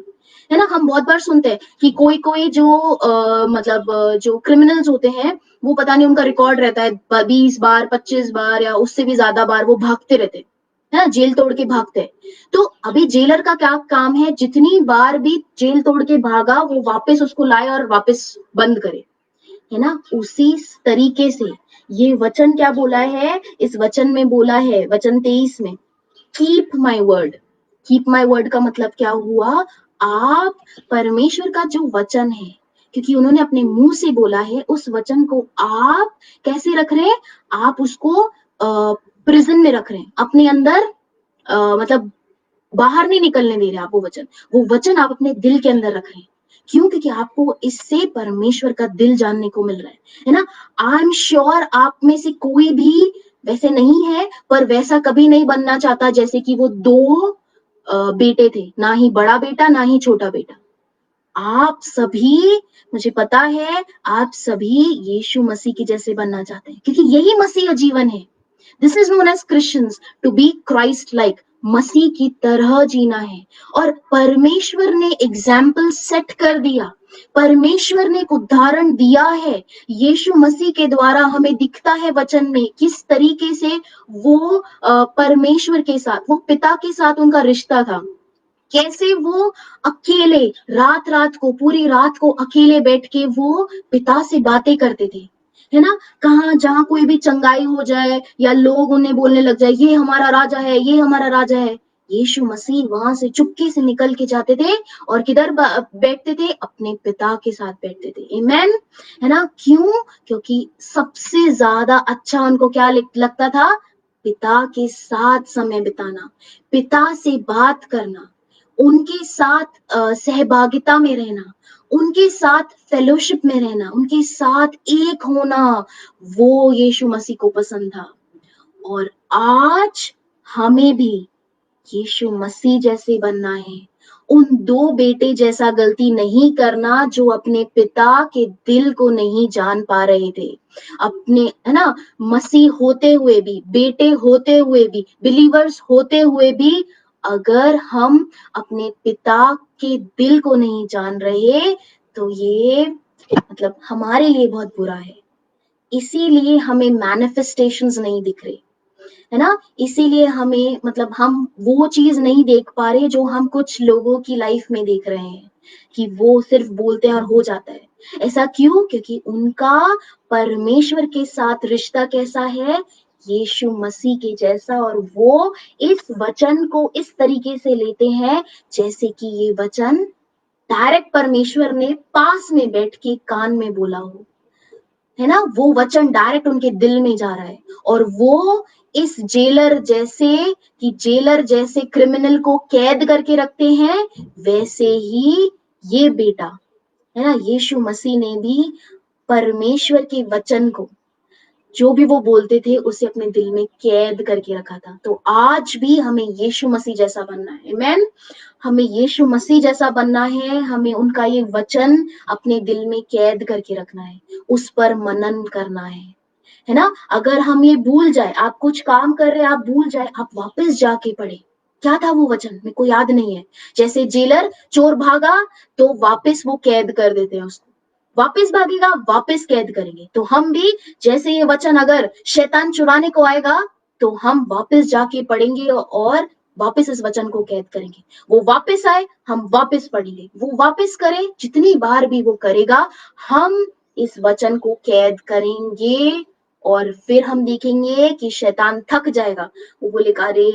है ना? हम बहुत बार सुनते हैं कि कोई कोई जो मतलब जो क्रिमिनल्स होते हैं, वो पता नहीं उनका रिकॉर्ड रहता है 20 बार 25 बार या उससे भी ज्यादा बार वो भागते रहते हैं, है ना? जेल तोड़ के भागते हैं। तो अभी जेलर का क्या काम है? जितनी बार भी जेल तोड़ के भागा वो वापस उसको लाए और वापस बंद करे, है ना? उसी तरीके से ये वचन क्या बोला है? इस वचन में बोला है, वचन 23 में, keep my word. Keep my word का मतलब क्या हुआ? आप परमेश्वर का जो वचन है, क्योंकि उन्होंने अपने मुंह से बोला है, उस वचन को आप कैसे रख रहे हैं? आप उसको प्रिजन में रख रहे हैं, अपने अंदर मतलब बाहर नहीं निकलने दे रहे आप वो वचन आप अपने दिल के अंदर रख रहे हैं। क्यों? क्योंकि आपको इससे परमेश्वर का दिल जानने को मिल रहा है ना? आई एम श्योर आप में से कोई भी वैसे नहीं है, पर वैसा कभी नहीं बनना चाहता जैसे कि वो 2 बेटे थे, ना ही बड़ा बेटा, ना ही छोटा बेटा। आप सभी, मुझे पता है, आप सभी यीशु मसीह के जैसे बनना चाहते हैं, क्योंकि यही मसीह जीवन है। This is known as Christians, to be Christ like, मसीह की तरह जीना है। और परमेश्वर ने एग्जाम्पल सेट कर दिया, परमेश्वर ने एक उदाहरण दिया है, यीशु मसीह के द्वारा हमें दिखता है वचन में किस तरीके से वो परमेश्वर के साथ, वो पिता के साथ उनका रिश्ता था, कैसे वो अकेले रात रात को, पूरी रात को अकेले बैठ के वो पिता से बातें करते थे, है ना? कहाँ जहां कोई भी चंगाई हो जाए या लोग उन्हें बोलने लग जाए, ये हमारा राजा है, ये हमारा राजा है, यीशु मसीह वहां से चुपके से निकल के जाते थे और किधर बैठते थे? अपने पिता के साथ बैठते थे, आमेन, है ना? क्यों? क्योंकि सबसे ज्यादा अच्छा उनको क्या लगता था? पिता के साथ समय बिताना, पिता से बात करना, उनके साथ सहभागिता में रहना, उनके साथ फेलोशिप में रहना, उनके साथ एक होना, वो यीशु मसीह को पसंद था। और आज हमें भी यीशु मसीह जैसे बनना है उन दो बेटे जैसा गलती नहीं करना जो अपने पिता के दिल को नहीं जान पा रहे थे। अपने, है ना, मसीह होते हुए भी, बेटे होते हुए भी, बिलीवर्स होते हुए भी, अगर हम अपने पिता के दिल को नहीं जान रहे तो ये मतलब हमारे लिए बहुत बुरा है। इसीलिए हमें मैनिफेस्टेशंस नहीं दिख रहे, है ना, इसीलिए हमें मतलब हम वो चीज नहीं देख पा रहे जो हम कुछ लोगों की लाइफ में देख रहे हैं कि वो सिर्फ बोलते हैं और हो जाता है। ऐसा क्यों? क्योंकि उनका परमेश्वर के साथ रिश्ता कैसा है? यीशु मसीह के जैसा। और वो इस वचन को इस तरीके से लेते हैं जैसे कि ये वचन डायरेक्ट परमेश्वर ने पास में बैठ के कान में बोला हो, है ना, वो वचन डायरेक्ट उनके दिल में जा रहा है। और वो इस जेलर जैसे, कि जेलर जैसे क्रिमिनल को कैद करके रखते हैं, वैसे ही ये बेटा, है ना, यीशु मसीह ने भी परमेश्वर के वचन को, जो भी वो बोलते थे, उसे अपने दिल में कैद करके रखा था। तो आज भी हमें यीशु मसीह जैसा बनना है। आमीन। हमें यीशु मसीह जैसा बनना है, हमें उनका ये वचन अपने दिल में कैद करके रखना है, उस पर मनन करना है ना। अगर हम ये भूल जाए, आप कुछ काम कर रहे हैं, आप भूल जाए, आप वापस जाके पढ़े क्या था वो वचन, मेरे को याद नहीं है। जैसे जेलर, चोर भागा तो वापस वो कैद कर देते हैं उसको, वापस भागेगा वापस कैद करेंगे। तो हम भी जैसे ये वचन, अगर शैतान चुराने को आएगा तो हम वापस जाके पढ़ेंगे और वापस इस वचन को कैद करेंगे। वो वापस आए, हम वापस पढ़ेंगे, वो वापस करे, जितनी बार भी वो करेगा, हम इस वचन को कैद करेंगे। और फिर हम देखेंगे कि शैतान थक जाएगा, वो बोलेगा अरे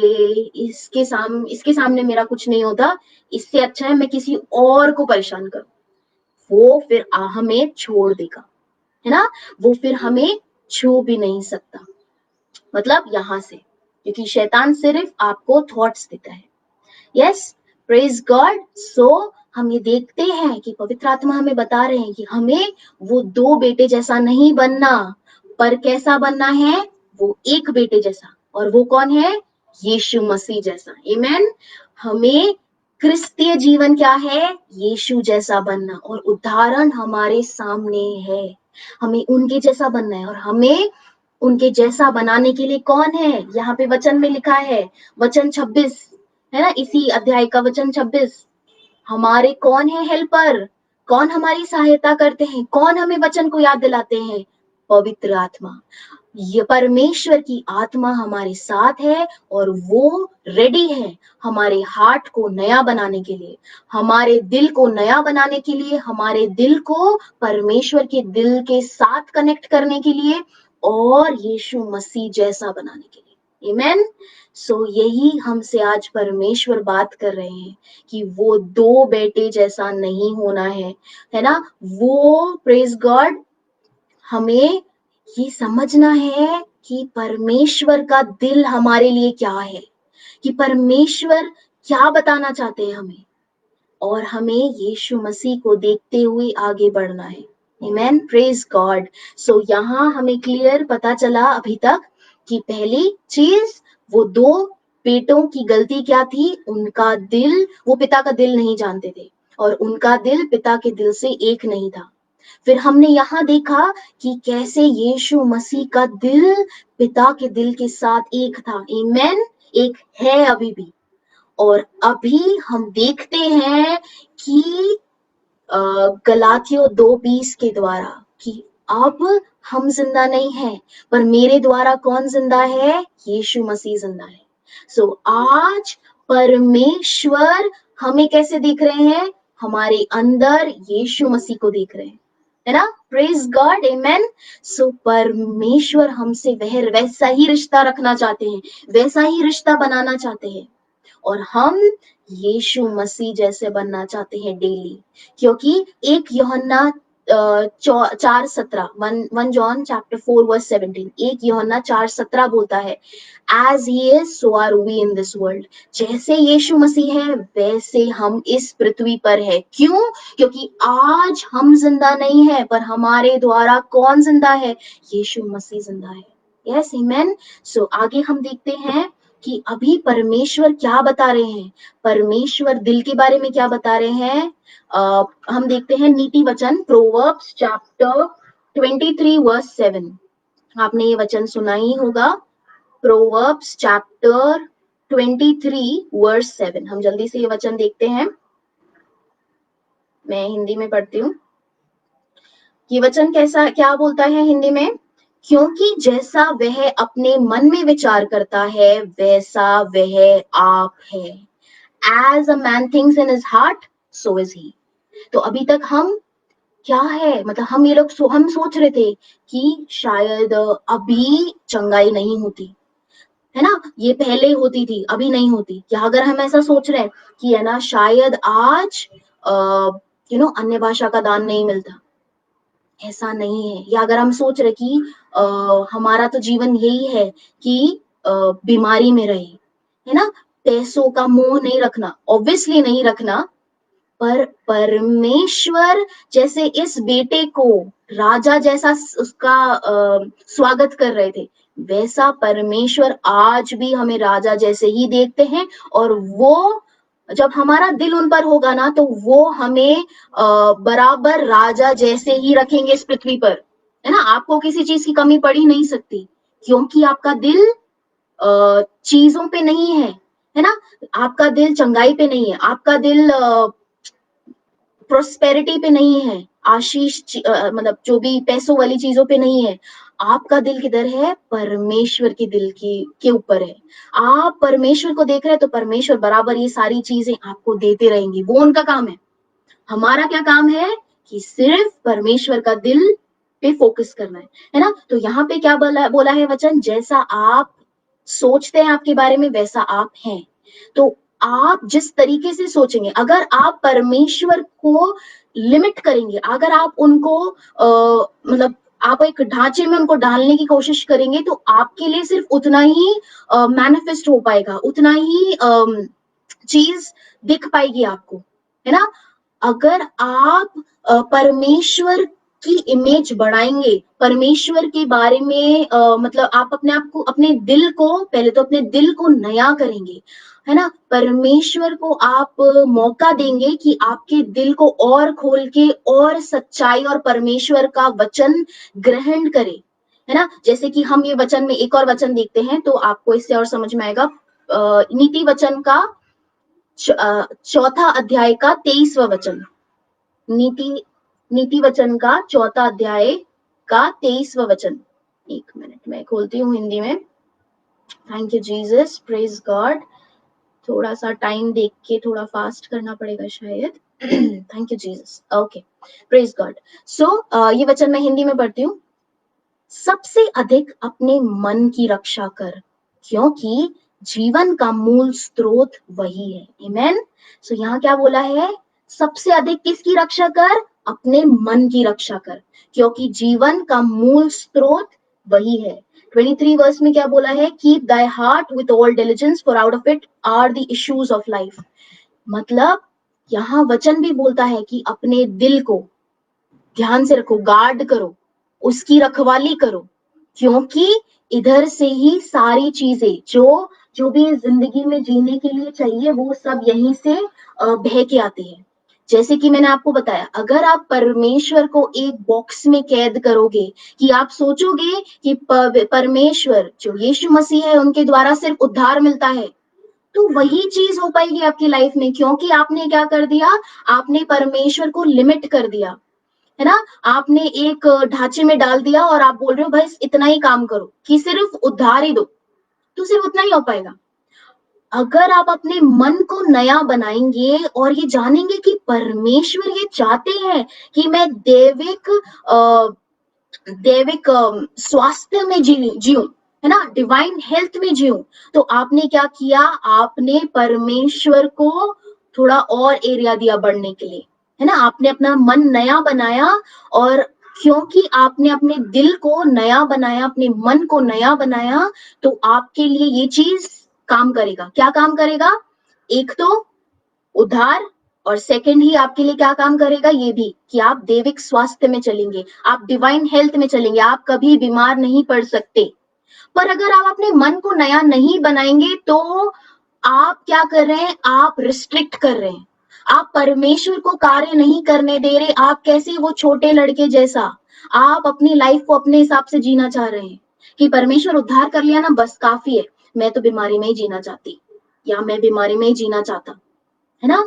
इसके सामने मेरा कुछ नहीं होता, इससे अच्छा है मैं किसी और को परेशान करूं। वो फिर हमें छोड़ देगा, है ना, वो फिर हमें छू भी नहीं सकता। मतलब यहां से, क्योंकि शैतान सिर्फ आपको थॉट्स देता है। Yes, praise God. सो हम ये देखते हैं कि पवित्र आत्मा हमें बता रहे हैं कि हमें वो दो बेटे जैसा नहीं बनना, पर कैसा बनना है? वो एक बेटे जैसा। और वो कौन है? यीशु मसीह जैसा। आमीन। हमें क्रिस्तीय जीवन क्या है? यीशु जैसा बनना। और उदाहरण हमारे सामने है, हमें उनके जैसा बनना है। और हमें उनके जैसा बनाने के लिए कौन है? यहाँ पे वचन में लिखा है, वचन 26, है ना, इसी अध्याय का वचन 26। हमारे कौन है हेल्पर? कौन हमारी सहायता करते हैं? कौन हमें वचन को याद दिलाते हैं? पवित्र आत्मा। ये परमेश्वर की आत्मा हमारे साथ है और वो रेडी है हमारे हार्ट को नया बनाने के लिए, हमारे दिल को नया बनाने के लिए, हमारे दिल को परमेश्वर के दिल के साथ कनेक्ट करने के लिए और यीशु मसीह जैसा बनाने के लिए। आमीन। सो यही हमसे आज परमेश्वर बात कर रहे हैं कि वो दो बेटे जैसा नहीं होना है ना। वो, प्रेज गॉड, हमें ये समझना है कि परमेश्वर का दिल हमारे लिए क्या है, कि परमेश्वर क्या बताना चाहते हैं हमें, और हमें यीशु मसीह को देखते हुए आगे बढ़ना है। आमेन, प्रेज गॉड। सो यहाँ हमें क्लियर पता चला अभी तक कि पहली चीज, वो दो बेटों की गलती क्या थी? उनका दिल, वो पिता का दिल नहीं जानते थे और उनका दिल पिता के दिल से एक नहीं था। फिर हमने यहाँ देखा कि कैसे यीशु मसीह का दिल पिता के दिल के साथ एक था। आमेन, एक है अभी भी। और अभी हम देखते हैं कि गलातियों 2:20 के द्वारा कि अब हम जिंदा नहीं हैं, पर मेरे द्वारा कौन जिंदा है? यीशु मसीह जिंदा है। सो आज परमेश्वर हमें कैसे देख रहे हैं? हमारे अंदर यीशु मसीह को देख रहे हैं, है ना। प्रेज गॉड, आमेन। सो परमेश्वर हमसे वैसा ही रिश्ता रखना चाहते हैं, वैसा ही रिश्ता बनाना चाहते हैं। और हम यीशु मसीह जैसे बनना चाहते हैं डेली, क्योंकि 1 यूहन्ना 4:17, 1 जॉन चैप्टर 4:17, 1 यूहन्ना 4:17 बोलता है, as he is so are we in this world. जैसे यीशु मसीह है वैसे हम इस पृथ्वी पर है। क्यों? क्योंकि आज हम जिंदा नहीं है, पर हमारे द्वारा कौन जिंदा है? यीशु मसीह जिंदा है। यस, आमेन। सो आगे हम देखते हैं कि अभी परमेश्वर क्या बता रहे हैं। परमेश्वर दिल के बारे में क्या बता रहे हैं। हम देखते हैं नीति वचन प्रोवर्ब्स चैप्टर 23 वर्स 7। आपने ये वचन सुना ही होगा। Proverbs chapter 23 verse 7। हम जल्दी से ये वचन देखते हैं। मैं हिंदी में पढ़ती हूँ। ये वचन कैसा क्या बोलता है हिंदी में। क्योंकि जैसा वह अपने मन में विचार करता है वैसा वह आप है। As a man thinks in his heart, so is he. तो अभी तक हम क्या है मतलब हम ये लोग हम सोच रहे थे कि शायद अभी चंगाई नहीं होती है ना, ये पहले होती थी अभी नहीं होती। क्या अगर हम ऐसा सोच रहे हैं कि है ना शायद आज अन्य भाषा का दान नहीं मिलता, ऐसा नहीं है। या अगर हम सोच रहे कि हमारा तो जीवन यही है कि बीमारी में रहे, है ना, पैसों का मोह नहीं रखना, ऑब्वियसली नहीं रखना, पर परमेश्वर जैसे इस बेटे को राजा जैसा उसका स्वागत कर रहे थे, वैसा परमेश्वर आज भी हमें राजा जैसे ही देखते हैं। और वो जब हमारा दिल उन पर होगा ना तो वो हमें बराबर राजा जैसे ही रखेंगे इस पृथ्वी पर, है ना। आपको किसी चीज की कमी पड़ ही नहीं सकती क्योंकि आपका दिल चीजों पे नहीं है ना। आपका दिल चंगाई पे नहीं है, आपका दिल प्रोस्पेरिटी पे नहीं है, आशीष मतलब जो भी पैसों वाली चीजों पे नहीं है। आपका दिल किधर है, परमेश्वर के दिल की के ऊपर है। आप परमेश्वर को देख रहे हैं तो परमेश्वर बराबर ये सारी चीजें आपको देते रहेंगी, वो उनका काम है। हमारा क्या काम है कि सिर्फ परमेश्वर का दिल पे फोकस करना है ना। तो यहाँ पे क्या बोला है वचन, जैसा आप सोचते हैं आपके बारे में वैसा आप हैं। तो आप जिस तरीके से सोचेंगे, अगर आप परमेश्वर को लिमिट करेंगे, अगर आप उनको मतलब आप एक ढांचे में उनको डालने की कोशिश करेंगे तो आपके लिए सिर्फ उतना ही मैनिफेस्ट हो पाएगा, उतना ही चीज दिख पाएगी आपको, है ना। अगर आप परमेश्वर की इमेज बढ़ाएंगे, परमेश्वर के बारे में मतलब आप अपने आप को, अपने दिल को, पहले तो अपने दिल को नया करेंगे, है ना। परमेश्वर को आप मौका देंगे कि आपके दिल को और खोल के और सच्चाई और परमेश्वर का वचन ग्रहण करे, है ना। जैसे कि हम ये वचन में एक और वचन देखते हैं तो आपको इससे और समझ में आएगा। नीति वचन का चौथा अध्याय का 23वां वचन। नीति वचन का चौथा अध्याय का 23वां वचन। एक मिनट मैं खोलती हूँ हिंदी में। Thank you Jesus, praise God. थोड़ा सा टाइम देख के थोड़ा फास्ट करना पड़ेगा शायद। Thank you Jesus. Okay, praise God. So ये वचन मैं हिंदी में पढ़ती हूँ। सबसे अधिक अपने मन की रक्षा कर, क्योंकि जीवन का मूल स्रोत वही है। आमेन। सो यहाँ क्या बोला है, सबसे अधिक किसकी रक्षा कर, अपने मन की रक्षा कर, क्योंकि जीवन का मूल स्रोत वही है। 23 वर्स में क्या बोला है, keep thy heart with all diligence for out of it are the issues of life. मतलब यहाँ वचन भी बोलता है कि अपने दिल को ध्यान से रखो, गार्ड करो, उसकी रखवाली करो, क्योंकि इधर से ही सारी चीजें जो भी जिंदगी में जीने के लिए चाहिए वो सब यहीं से बह के आती है। जैसे कि मैंने आपको बताया, अगर आप परमेश्वर को एक बॉक्स में कैद करोगे, कि आप सोचोगे कि परमेश्वर जो यीशु मसीह है उनके द्वारा सिर्फ उद्धार मिलता है, तो वही चीज हो पाएगी आपकी लाइफ में, क्योंकि आपने क्या कर दिया, आपने परमेश्वर को लिमिट कर दिया, है ना। आपने एक ढांचे में डाल दिया और आप बोल रहे हो भाई इतना ही काम करो कि सिर्फ उद्धार ही दो, तो सिर्फ उतना ही हो पाएगा। अगर आप अपने मन को नया बनाएंगे और ये जानेंगे कि परमेश्वर ये चाहते हैं कि मैं दैविक स्वास्थ्य में जीऊं, है ना, डिवाइन हेल्थ में जीऊं, तो आपने क्या किया, आपने परमेश्वर को थोड़ा और एरिया दिया बढ़ने के लिए, है ना। आपने अपना मन नया बनाया, और क्योंकि आपने अपने दिल को नया बनाया, अपने मन को नया बनाया, तो आपके लिए ये चीज काम करेगा। क्या काम करेगा, एक तो उद्धार, और सेकंड ही आपके लिए क्या काम करेगा, ये भी कि आप दैविक स्वास्थ्य में चलेंगे, आप डिवाइन हेल्थ में चलेंगे, आप कभी बीमार नहीं पड़ सकते। पर अगर आप अपने मन को नया नहीं बनाएंगे तो आप क्या कर रहे हैं, आप रिस्ट्रिक्ट कर रहे हैं, आप परमेश्वर को कार्य नहीं करने दे रहे। आप कैसे वो छोटे लड़के जैसा आप अपनी लाइफ को अपने हिसाब से जीना चाह रहे हैं कि परमेश्वर उद्धार कर लिया ना, बस काफी है, मैं तो बीमारी में ही जीना चाहती, या मैं बीमारी में ही जीना चाहता, है ना।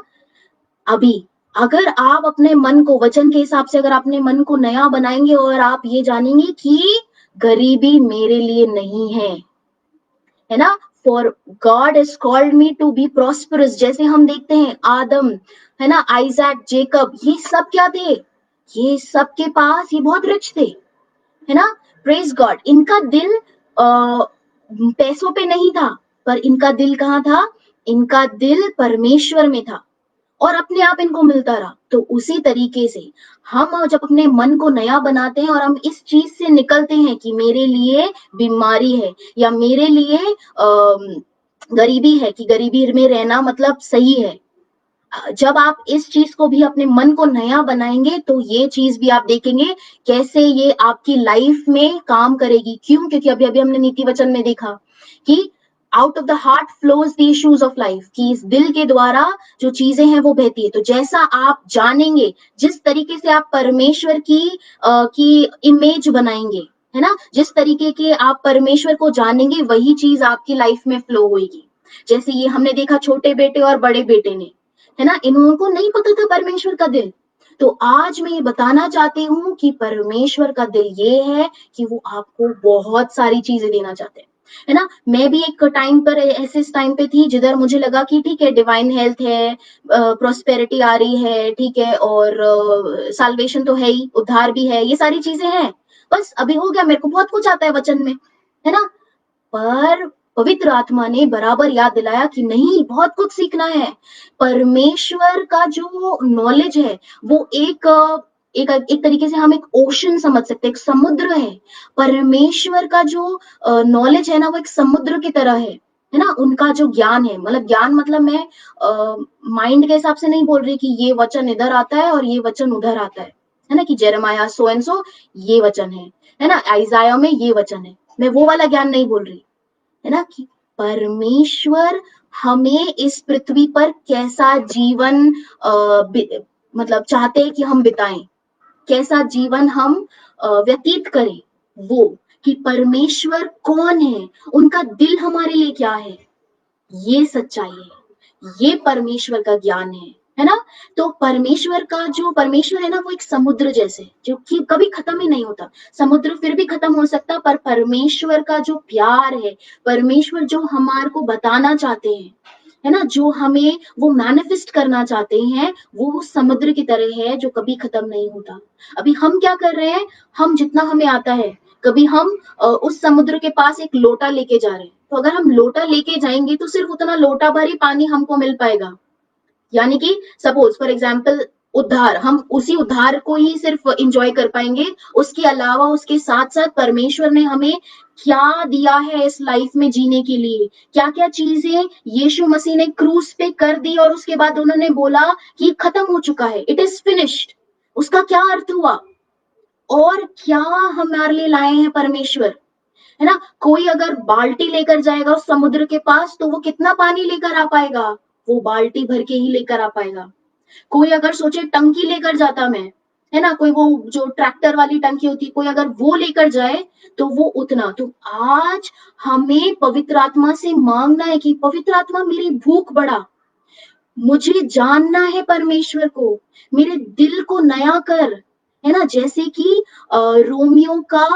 अभी अगर आप अपने मन को वचन के हिसाब से, अगर अपने मन को नया बनाएंगे और आप ये जानेंगे कि गरीबी मेरे लिए नहीं है ना। For God has called me to be prosperous, जैसे हम देखते हैं आदम, है ना, आइजैक, जेकब, ये सब क्या थे, ये सब के पास ये बहुत रिच थे, है ना। प्रेज गॉड, इनका दिल पैसों पे नहीं था, पर इनका दिल कहाँ था, इनका दिल परमेश्वर में था, और अपने आप इनको मिलता रहा। तो उसी तरीके से हम जब अपने मन को नया बनाते हैं और हम इस चीज से निकलते हैं कि मेरे लिए बीमारी है या मेरे लिए गरीबी है, कि गरीबी में रहना मतलब सही है, जब आप इस चीज को भी अपने मन को नया बनाएंगे तो ये चीज भी आप देखेंगे कैसे ये आपकी लाइफ में काम करेगी। क्यों? क्योंकि अभी अभी हमने नीति वचन में देखा कि out of the heart flows the issues of life, कि इस दिल के द्वारा जो चीजें हैं वो बहती है। तो जैसा आप जानेंगे, जिस तरीके से आप परमेश्वर की इमेज बनाएंगे, है ना, जिस तरीके के आप परमेश्वर को जानेंगे वही चीज आपकी लाइफ में फ्लो होगी। जैसे ये हमने देखा छोटे बेटे और बड़े बेटे ने, है ना, इनको नहीं पता था परमेश्वर का दिल। तो आज मैं ये बताना चाहती हूँ कि परमेश्वर का दिल ये है कि वो आपको बहुत सारी चीजें देना चाहते हैं, है ना। मैं भी एक टाइम पर ऐसे टाइम पे थी जिधर मुझे लगा कि ठीक है, डिवाइन हेल्थ है, प्रोस्पेरिटी आ रही है, ठीक है, और साल्वेशन तो है ही, उद्धार भी है, ये सारी चीजें हैं, बस अभी हो गया, मेरे को बहुत कुछ आता है वचन में, है ना। पर पवित्र आत्मा ने बराबर याद दिलाया कि नहीं, बहुत कुछ सीखना है। परमेश्वर का जो नॉलेज है वो एक तरीके से हम एक ओशन समझ सकते हैं, एक समुद्र है। परमेश्वर का जो नॉलेज है ना, वो एक समुद्र की तरह है ना। उनका जो ज्ञान है, मतलब ज्ञान मतलब मैं माइंड के हिसाब से नहीं बोल रही कि ये वचन इधर आता है और ये वचन उधर आता है ना, कि जेरेमाया सो एंड सो ये वचन है ना, आइजाया में ये वचन है, मैं वो वाला ज्ञान नहीं बोल रही, है ना। कि परमेश्वर हमें इस पृथ्वी पर कैसा जीवन मतलब चाहते हैं कि हम बिताएं, कैसा जीवन हम व्यतीत करें, वो कि परमेश्वर कौन है, उनका दिल हमारे लिए क्या है, ये सच्चाई है, ये परमेश्वर का ज्ञान है ना। तो परमेश्वर का जो परमेश्वर है ना, वो एक समुद्र जैसे जो कि कभी खत्म ही नहीं होता। समुद्र फिर भी खत्म हो सकता, पर परमेश्वर का जो प्यार है, परमेश्वर जो हमारे को बताना चाहते हैं, है ना, जो हमें वो मैनिफेस्ट करना चाहते हैं, वो समुद्र की तरह है जो कभी खत्म नहीं होता। अभी हम क्या कर रहे हैं, हम जितना हमें आता है, कभी हम उस समुद्र के पास एक लोटा लेके जा रहे हैं, तो अगर हम लोटा लेके जाएंगे तो सिर्फ उतना लोटा भर ही पानी हमको मिल पाएगा। यानी कि सपोज फॉर एग्जाम्पल उद्धार, हम उसी उद्धार को ही सिर्फ इंजॉय कर पाएंगे, उसके अलावा उसके साथ साथ परमेश्वर ने हमें क्या दिया है इस लाइफ में जीने के लिए, क्या क्या चीजें यीशु मसीह ने क्रूस पे कर दी और उसके बाद उन्होंने बोला कि खत्म हो चुका है, इट इज फिनिश्ड, उसका क्या अर्थ हुआ, और क्या हमारे लिए लाए हैं परमेश्वर, है ना। कोई अगर बाल्टी लेकर जाएगा उस समुद्र के पास तो वो कितना पानी लेकर आ पाएगा, वो बाल्टी भर के ही लेकर आ पाएगा। कोई अगर सोचे टंकी लेकर जाता मैं, है ना, कोई वो जो ट्रैक्टर वाली टंकी होती है, कोई अगर वो लेकर जाए तो वो उतना। तो आज हमें पवित्र आत्मा से मांगना है कि पवित्र आत्मा मेरी भूख बढ़ा, मुझे जानना है परमेश्वर को, मेरे दिल को नया कर, है ना। जैसे कि रोमियो का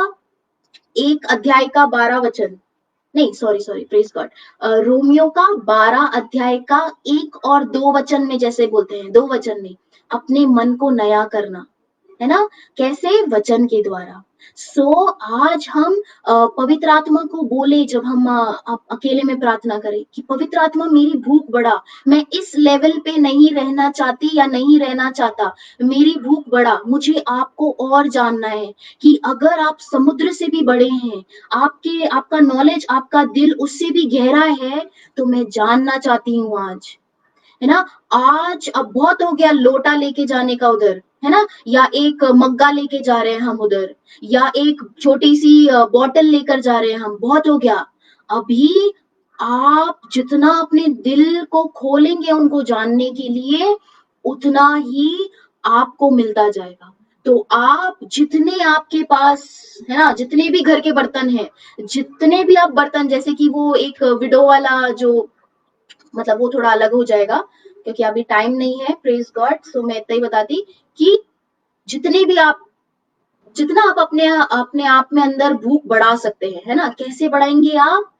1 अध्याय का 12 वचन, नहीं sorry sorry, praise God, Romeo का 12 अध्याय का 1 और 2 वचन में जैसे बोलते हैं, 2 वचन में अपने मन को नया करना, है ना, कैसे, वचन के द्वारा। आज हम पवित्र आत्मा को बोले, जब हम अकेले में प्रार्थना करें कि पवित्र आत्मा मेरी भूख बढ़ा, मैं इस लेवल पे नहीं रहना चाहती या नहीं रहना चाहता, मेरी भूख बढ़ा, मुझे आपको और जानना है, कि अगर आप समुद्र से भी बड़े हैं, आपका नॉलेज, आपका दिल उससे भी गहरा है, तो मैं जानना चाहती हूँ आज, है ना। आज अब बहुत हो गया लोटा लेके जाने का उधर, है ना, या एक मग्गा लेके जा रहे हैं हम उधर, या एक छोटी सी बॉटल लेकर जा रहे हैं हम, बहुत हो गया। अभी आप जितना अपने दिल को खोलेंगे उनको जानने के लिए, उतना ही आपको मिलता जाएगा। तो आप जितने आपके पास, है ना, जितने भी घर के बर्तन हैं, जितने भी आप बर्तन, जैसे कि वो एक विडो वाला जो, मतलब वो थोड़ा अलग हो जाएगा क्योंकि अभी टाइम नहीं है, प्रेज गॉड। सो मैं इतना ही बताती कि जितने भी आप, जितना आप अपने अपने आप में अंदर भूख बढ़ा सकते हैं, है ना, कैसे बढ़ाएंगे आप?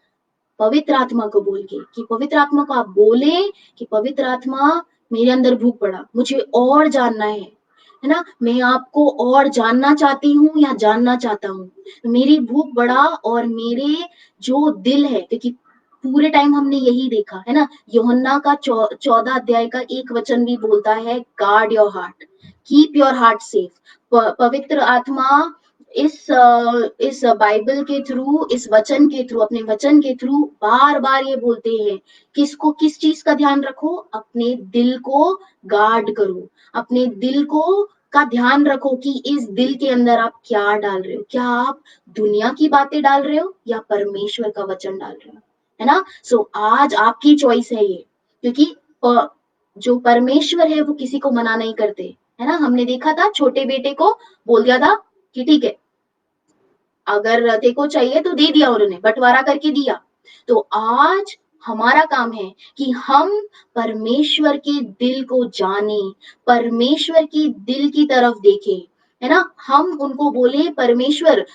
पवित्र आत्मा को बोल के, कि पवित्र आत्मा को आप बोले कि पवित्र आत्मा, मेरे अंदर भूख बढ़ा, मुझे और जानना है ना, मैं आपको और जानना चाहती हूँ या जानना चाहता हूँ। मेरी भूख बढ़ा, और मेरे जो दिल है, क्योंकि पूरे टाइम हमने यही देखा है ना, यूहन्ना का 14 अध्याय का एक वचन भी बोलता है, guard your heart, keep your heart safe. पवित्र आत्मा इस बाइबल के थ्रू, इस वचन के थ्रू, अपने वचन के थ्रू बार बार ये बोलते हैं, किसको, किस चीज का ध्यान रखो? अपने दिल को गार्ड करो, अपने दिल को का ध्यान रखो कि इस दिल के अंदर आप क्या डाल रहे हो, क्या आप दुनिया की बातें डाल रहे हो या परमेश्वर का वचन डाल रहे हो, है ना। सो आज आपकी चॉइस है ये, क्योंकि जो परमेश्वर है वो किसी को मना नहीं करते, है ना। हमने देखा था छोटे बेटे को बोल दिया था कि ठीक है, अगर तेरे को चाहिए तो दे दिया, उन्होंने बंटवारा करके दिया। तो आज हमारा काम है कि हम परमेश्वर के दिल को जाने, परमेश्वर की दिल की तरफ देखें, है ना। हम उनको बोले, परमेश्वर,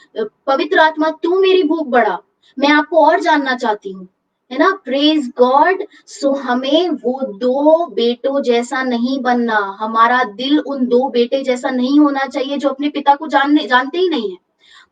पवित्र आत्मा, तू मेरी भूख बढ़ा, मैं आपको और जानना चाहती हूँ, है ना, प्रेज गॉड। सो हमें वो दो बेटों जैसा नहीं बनना, हमारा दिल उन दो बेटे जैसा नहीं होना चाहिए जो अपने पिता को जानते ही नहीं है,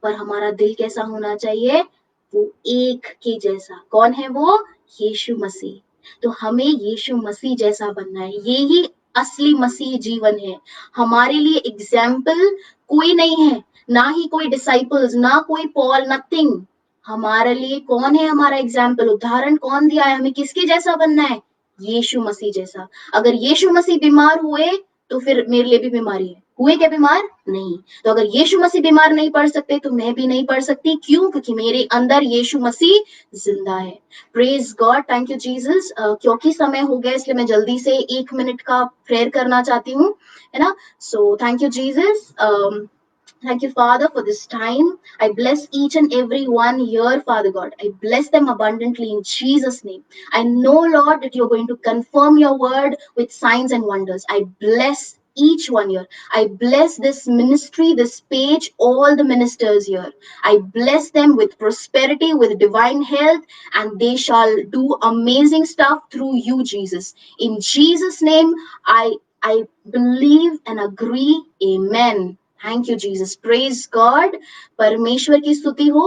पर हमारा दिल कैसा होना चाहिए? वो एक के जैसा। कौन है वो? यीशु मसीह। तो हमें यीशु मसीह जैसा बनना है, ये ही असली मसीह जीवन है। हमारे लिए एग्जाम्पल कोई नहीं है, ना ही कोई डिसाइपल्स, ना कोई पॉल, नथिंग। हमारे लिए कौन है हमारा एग्जाम्पल? उदाहरण कौन दिया है हमें? किसके जैसा बनना है? यीशु मसीह जैसा। अगर यीशु मसीह बीमार हुए तो फिर मेरे लिए भी बीमारी है। हुए क्या बीमार? नहीं। तो अगर यीशु मसीह बीमार नहीं पड़ सकते तो मैं भी नहीं पड़ सकती। क्यों? क्योंकि मेरे अंदर यीशु मसीह जिंदा है। Praise God, thank you Jesus. क्योंकि समय हो गया इसलिए मैं जल्दी से 1 मिनट का प्रेयर करना चाहती हूँ, है ना। सो thank you Jesus. Thank you, Father, for this time. I bless each and every one here, Father God. I bless them abundantly in Jesus' name. I know, Lord, that you're going to confirm your word with signs and wonders. I bless each one here. I bless this ministry, this page, all the ministers here. I bless them with prosperity, with divine health, and they shall do amazing stuff through you, Jesus. In Jesus' name, I believe and agree. Amen. Thank you Jesus, praise God. परमेश्वर की स्तुति हो।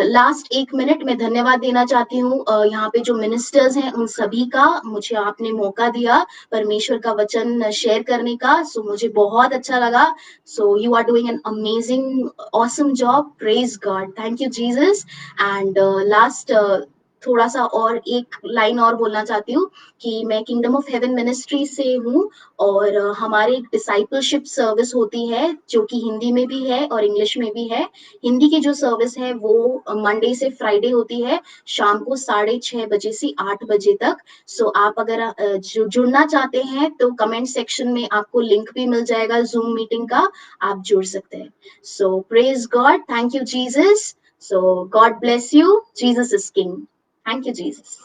Last 1 minute में धन्यवाद देना चाहती हूँ यहाँ पे जो मिनिस्टर्स हैं उन सभी का, मुझे आपने मौका दिया परमेश्वर का वचन शेयर करने का। सो मुझे बहुत अच्छा लगा। So you are doing an amazing awesome job, praise God, thank you Jesus. And last थोड़ा सा और एक लाइन और बोलना चाहती हूँ कि मैं किंगडम ऑफ हेवन मिनिस्ट्री से हूँ, और हमारे एक डिसाइपलशिप सर्विस होती है जो कि हिंदी में भी है और इंग्लिश में भी है। हिंदी की जो सर्विस है वो मंडे से फ्राइडे होती है, शाम को 6:30 से 8 बजे तक। सो आप अगर जुड़ना चाहते हैं तो कमेंट सेक्शन में आपको लिंक भी मिल जाएगा जूम मीटिंग का, आप जुड़ सकते हैं। So praise God, thank you Jesus. So God bless you, Jesus is king. Thank you Jesus.